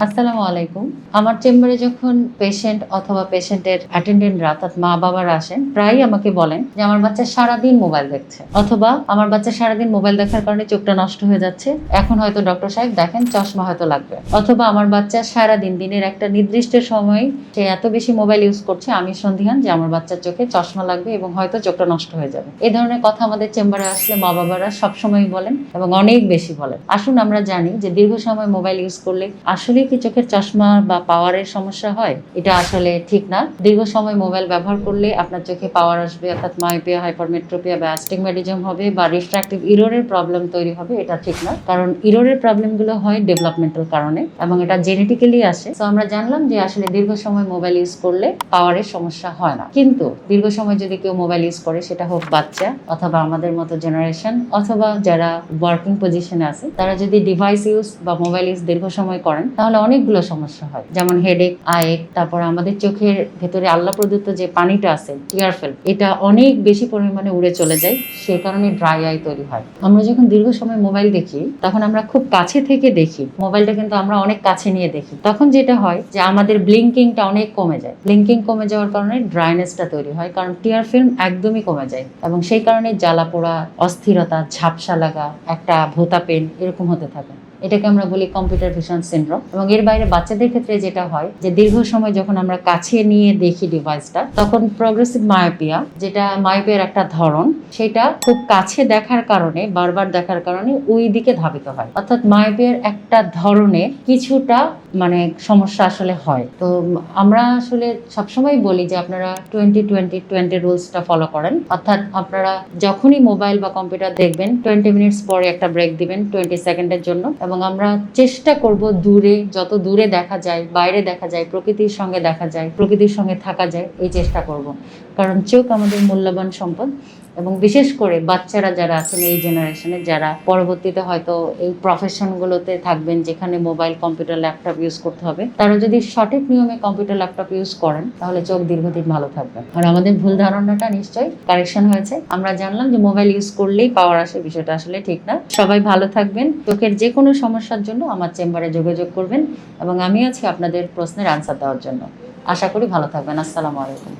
আসসালামু আলাইকুম। আমার চেম্বারে যখন পেশেন্ট অথবা পেশেন্টের অ্যাটেন্ডেন্টরা অর্থাৎ মা-বাবারা আসেন, প্রায়ই আমাকে বলেন যে আমার বাচ্চা সারাদিন মোবাইল দেখছে, অথবা আমার বাচ্চা সারাদিন মোবাইল দেখার কারণে চোখটা নষ্ট হয়ে যাচ্ছে, এখন হয়তো ডক্টর সাহেব দেখেন চশমা হয়তো লাগবে, অথবা আমার বাচ্চা সারাদিন দিনের একটা নির্দিষ্ট সময় সে এত বেশি মোবাইল ইউজ করছে, আমি সন্দিহান যে আমার বাচ্চার চোখে চশমা লাগবে এবং হয়তো চোখটা নষ্ট হয়ে যাবে। এই ধরনের কথা আমাদের চেম্বারে আসলে মা-বাবারা সবসময় বলেন এবং অনেক বেশি বলেন। আসুন আমরা জানি যে দীর্ঘ সময় মোবাইল ইউজ করলে আসলে কি চোখের চশমা বা পাওয়ারের সমস্যা হয়? এটা আসলে ঠিক না। দীর্ঘ সময় মোবাইল ব্যবহার করলে আপনার চোখে পাওয়ার আসবে, অর্থাৎ মায়োপিয়া, হাইপারমেট্রোপিয়া বা অ্যাস্টিগম্যাটিজম হবে বা রিফ্র্যাক্টিভ ইররের প্রবলেম তৈরি হবে, এটা ঠিক না। কারণ ইররের প্রবলেমগুলো হয় ডেভেলপমেন্টাল কারণে এবং এটা জেনেটিক্যালি আসে। তো আমরা জানলাম যে আসলে দীর্ঘ সময় মোবাইল ইউজ করলে পাওয়ারের সমস্যা হয় না। কিন্তু দীর্ঘ সময় যদি কেউ মোবাইল ইউজ করে, সেটা হোক বাচ্চা অথবা আমাদের মতো জেনারেশন অথবা যারা ওয়ার্কিং পজিশনে আছে, তারা যদি ডিভাইস ইউজ বা মোবাইল ইউজ দীর্ঘ সময় করেন, তাহলে অনেকগুলো সমস্যা হয়, যেমন হেডেক, আয়েক, তারপর আমাদের চোখের ভেতরে আল্লাহ প্রদত্ত যে পানিটা আছে টিয়ার ফিল্ম, এটা অনেক বেশি পরিমাণে উড়ে চলে যায়, সে কারণে ড্রাই আই তৈরি হয়। আমরা যখন দীর্ঘ সময় মোবাইল দেখি, তখন আমরা খুব কাছে থেকে দেখি, মোবাইলটা কিন্তু আমরা অনেক কাছে নিয়ে দেখি, তখন যেটা হয় যে আমাদের ব্লিঙ্কিংটা অনেক কমে যায়। ব্লিঙ্কিং কমে যাওয়ার কারণে ড্রাইনেসটা তৈরি হয়, কারণ টিয়ার ফিল্ম একদমই কমে যায় এবং সেই কারণে জ্বালা পোড়া, অস্থিরতা, ঝাপসা লাগা, একটা ভোঁতা পেন এরকম হতে থাকে। এটাকে আমরা বলি কম্পিউটার ভিশন সিনড্রোম। এবং এর বাইরে বাচ্চাদের ক্ষেত্রে যেটা হয় যে দীর্ঘ সময় যখন আমরা কাছে নিয়ে দেখি ডিভাইসটা, তখন প্রগ্রেসিভ মায়োপিয়া, যেটা মায়োপিয়ার একটা ধরন, সেটা খুব কাছে দেখার কারণে, বারবার দেখার কারণে ওই দিকে ধাবিত হয়, অর্থাৎ মায়োপিয়ার একটা ধরনের কিছুটা সমস্যা আসলে হয়। তো আমরা আসলে সবসময় বলি যে আপনারা 20-20-20 রুলসটা ফলো করেন, অর্থাৎ আপনারা যখনই মোবাইল বা কম্পিউটার দেখবেন 20 মিনিটস পরে একটা ব্রেক দিবেন 20 সেকেন্ডের জন্য, এবং আমরা চেষ্টা করব দূরে, যত দূরে দেখা যায়, বাইরে দেখা যায়, প্রকৃতির সঙ্গে দেখা যায়, প্রকৃতির সঙ্গে থাকা যায়, এই চেষ্টা করব। কারণ চোখ আমাদের মূল্যবান সম্পদ, এবং বিশেষ করে বাচ্চারা যারা আছেন এই জেনারেশনে, যারা পরবর্তীতে হয়তো এই প্রফেশনগুলোতে থাকবেন যেখানে মোবাইল, কম্পিউটার, ল্যাপটপ ইউজ করতে হবে, তারা যদি সঠিক নিয়মে কম্পিউটার, ল্যাপটপ ইউজ করেন, তাহলে চোখ দীর্ঘদিন ভালো থাকবে। আর আমাদের ভুল ধারণাটা নিশ্চয়ই কারেকশন হয়েছে। আমরা জানলাম যে মোবাইল ইউজ করলেই পাওয়ার আসে, বিষয়টা আসলে ঠিক না। সবাই ভালো থাকবেন। চোখের যে কোনো সমস্যার জন্য আমার চেম্বারে যোগাযোগ করবেন এবং আমি আছি আপনাদের প্রশ্নের আনসার দেওয়ার জন্য। আশা করি ভালো থাকবেন। আসসালামু আলাইকুম।